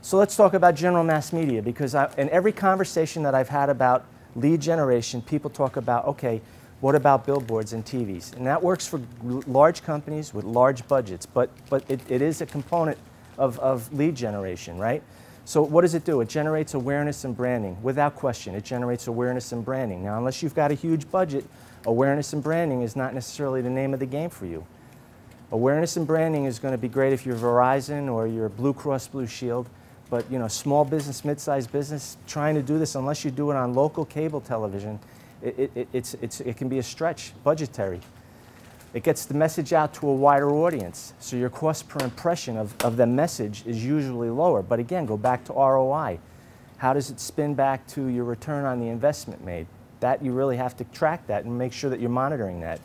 So let's talk about general mass media, because in every conversation that I've had about lead generation, people talk about, okay, what about billboards and TVs? And that works for large companies with large budgets, but it is a component of lead generation, right? So what does it do? It generates awareness and branding. Without question, it generates awareness and branding. Now, unless you've got a huge budget, awareness and branding is not necessarily the name of the game for you. Awareness and branding is going to be great if you're Verizon or you're Blue Cross Blue Shield. But you know, small business, mid-sized business, trying to do this, unless you do it on local cable television, it can be a stretch, budgetary. It gets the message out to a wider audience, so your cost per impression of the message is usually lower. But again, go back to ROI. How does it spin back to your return on the investment made? That you really have to track that and make sure that you're monitoring that.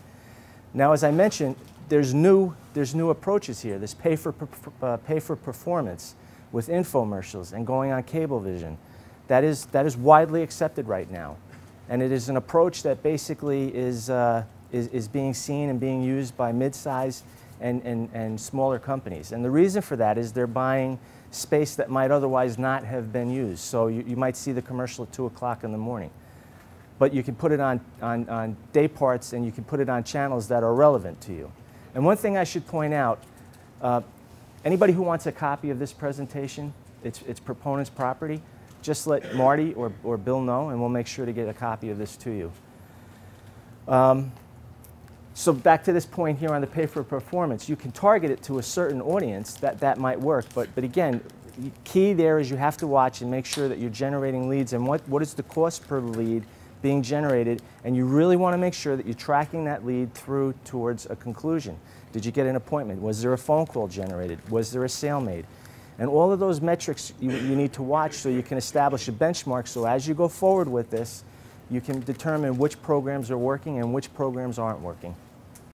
Now, as I mentioned, there's new approaches here. This pay for performance with infomercials and going on Cablevision. That is widely accepted right now. And it is an approach that basically is being seen and being used by mid-sized and smaller companies. And the reason for that is they're buying space that might otherwise not have been used. So you might see the commercial at 2 o'clock in the morning. But you can put it on day parts, and you can put it on channels that are relevant to you. And one thing I should point out, anybody who wants a copy of this presentation, it's proponent's property, just let Marty or Bill know, and we'll make sure to get a copy of this to you. So back to this point here on the pay for performance, you can target it to a certain audience that might work, but again, key there is you have to watch and make sure that you're generating leads, and what is the cost per lead being generated, and you really want to make sure that you're tracking that lead through towards a conclusion. Did you get an appointment? Was there a phone call generated? Was there a sale made? And all of those metrics you need to watch so you can establish a benchmark, so as you go forward with this, you can determine which programs are working and which programs aren't working.